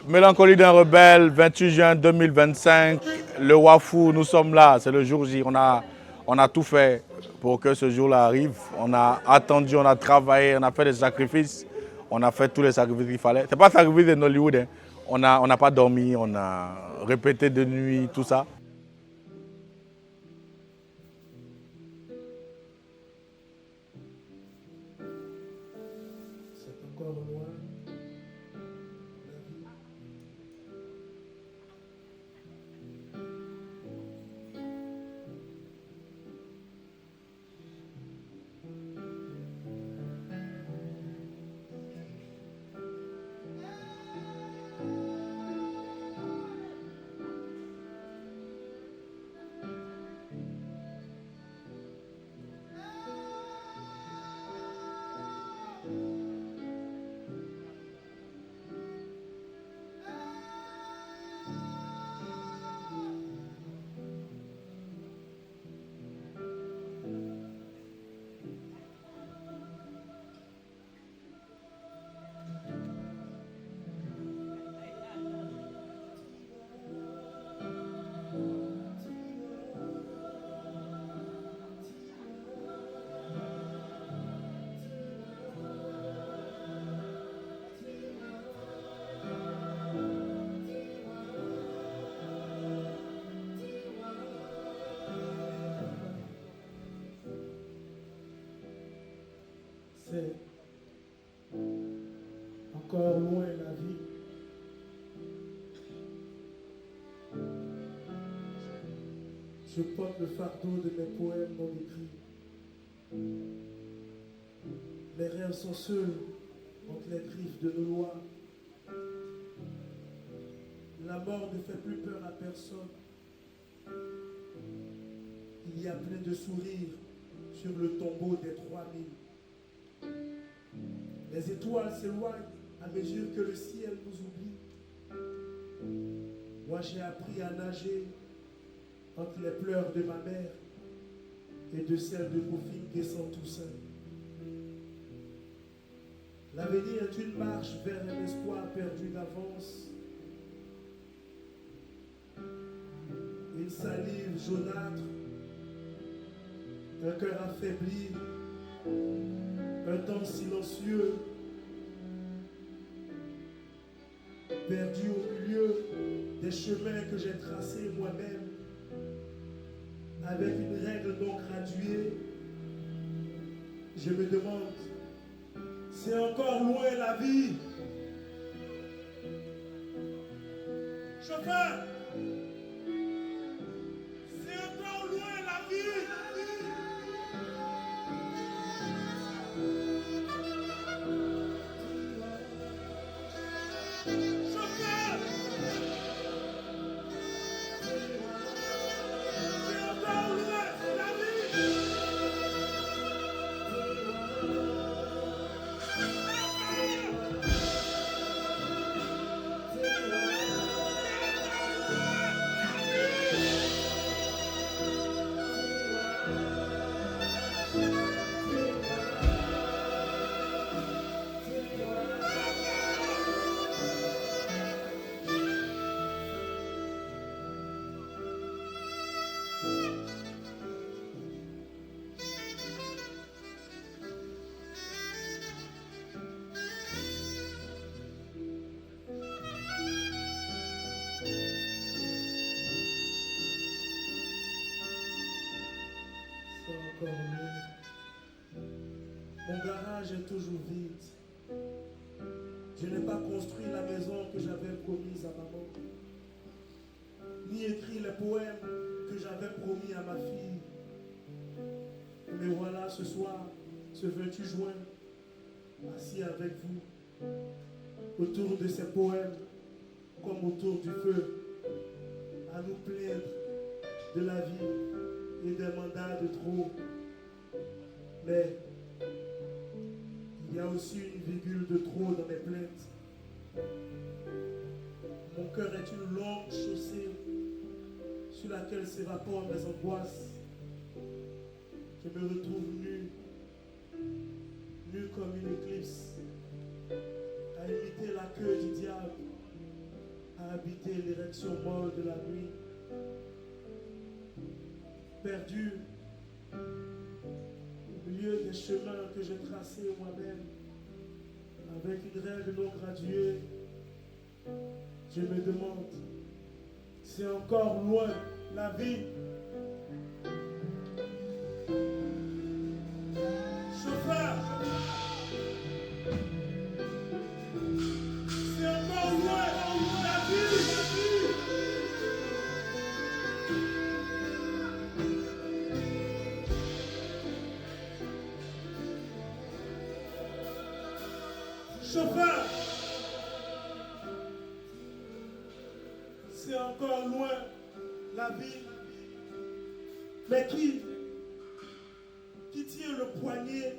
Mélancolie d'un rebelle, 28 juin 2025, le Wafou, nous sommes là, c'est le jour J. On a tout fait pour que ce jour-là arrive. On a attendu, on a travaillé, on a fait des sacrifices. On a fait tous les sacrifices qu'il fallait. Ce n'est pas le sacrifice de Nollywood. Hein. On n'a pas dormi, on a répété de nuit, tout ça. C'est encore loin. C'est encore loin la vie. Je porte le fardeau de mes poèmes non écrits. Mes rêves sont seuls entre les griffes de nos lois. La mort ne fait plus peur à personne. Il y a plein de sourires sur le tombeau des 3000. Les étoiles s'éloignent à mesure que le ciel nous oublie. Moi j'ai appris à nager entre les pleurs de ma mère et de celles de Kofi descend Toussaint. L'avenir est une marche vers un espoir perdu d'avance. Une salive jaunâtre, un cœur affaibli, un temps silencieux, perdu au milieu des chemins que j'ai tracés moi-même, avec une règle non graduée. Je me demande, c'est encore loin la vie. Chauffeur, c'est encore loin la vie. Mon garage est toujours vide. Je n'ai pas construit la maison que j'avais promise à maman, ni écrit les poèmes que j'avais promis à ma fille. Mais voilà, ce soir, ce 28 juin, assis avec vous, autour de ces poèmes, comme autour du feu, à nous plaindre de la vie et des mandats de trop. Mais il y a aussi une virgule de trop dans mes plaintes. Mon cœur est une longue chaussée sur laquelle s'évaporent mes angoisses. Je me retrouve nu comme une éclipse, à imiter la queue du diable habiter l'érection molle de la nuit. Perdu au milieu des chemins que j'ai tracés moi-même, avec une règle non graduée, je me demande, c'est encore loin la vie. Chauffeur, c'est encore loin la vie. Chauffeur, c'est encore loin la vie. Mais qui tient le poignet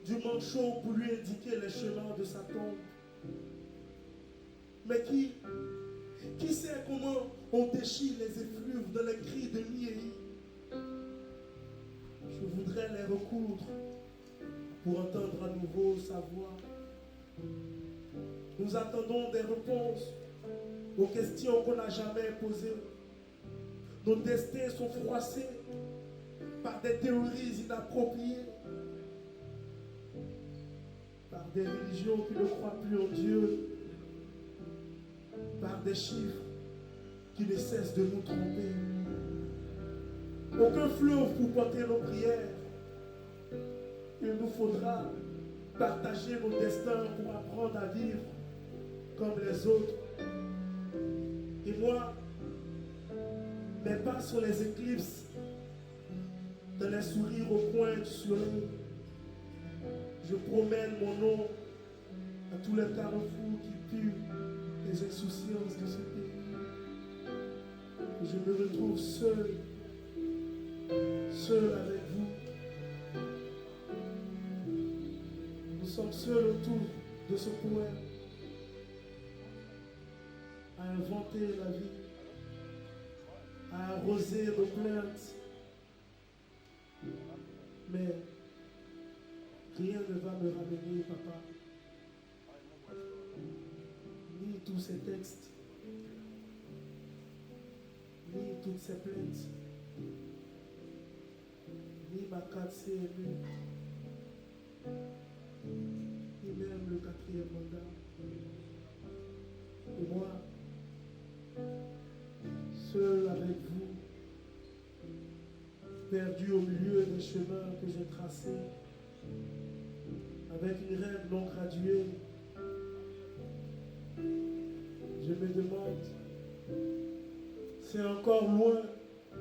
du manchot pour lui indiquer les chemins de sa tombe? Mais qui sait comment on déchire les effluves dans les cris de Niéhi? Je voudrais les recoudre pour entendre à nouveau sa voix. Nous attendons des réponses aux questions qu'on n'a jamais posées. Nos destins sont froissés par des théories inappropriées, par des religions qui ne croient plus en Dieu, par des chiffres qui ne cessent de nous tromper. Aucun fleuve pour porter nos prières. Il nous faudra partager nos destins pour apprendre à vivre comme les autres. Et moi, mes pas sur les éclipses, dans les sourires au coin du soleil, je promène mon nom à tous les carrefours qui puent les insouciances de ce pays. Et je me retrouve seul avec vous. Nous sommes seuls autour de ce poème à inventer la vie, à arroser nos plaintes. Mais rien ne va me ramener, papa. Ni tous ces textes, ni toutes ces plaintes, ni ma 4CMU, ni même le 4e mandat. Et moi, seul avec vous, perdu au milieu des chemins que j'ai tracés, avec une règle non graduée, je me demande, c'est encore loin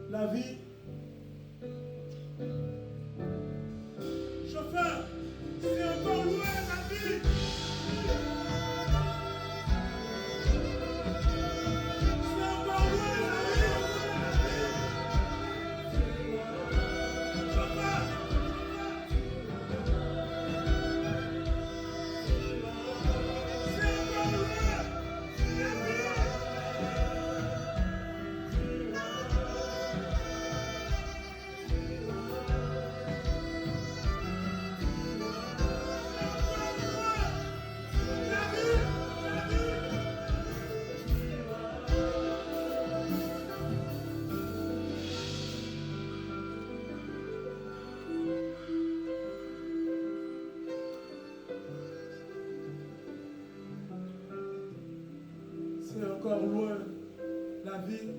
la vie? Chauffeur, c'est encore loin la vie? C'est encore loin la vie? Chauffeur, c'est encore loin la vie? C'est encore loin la vie.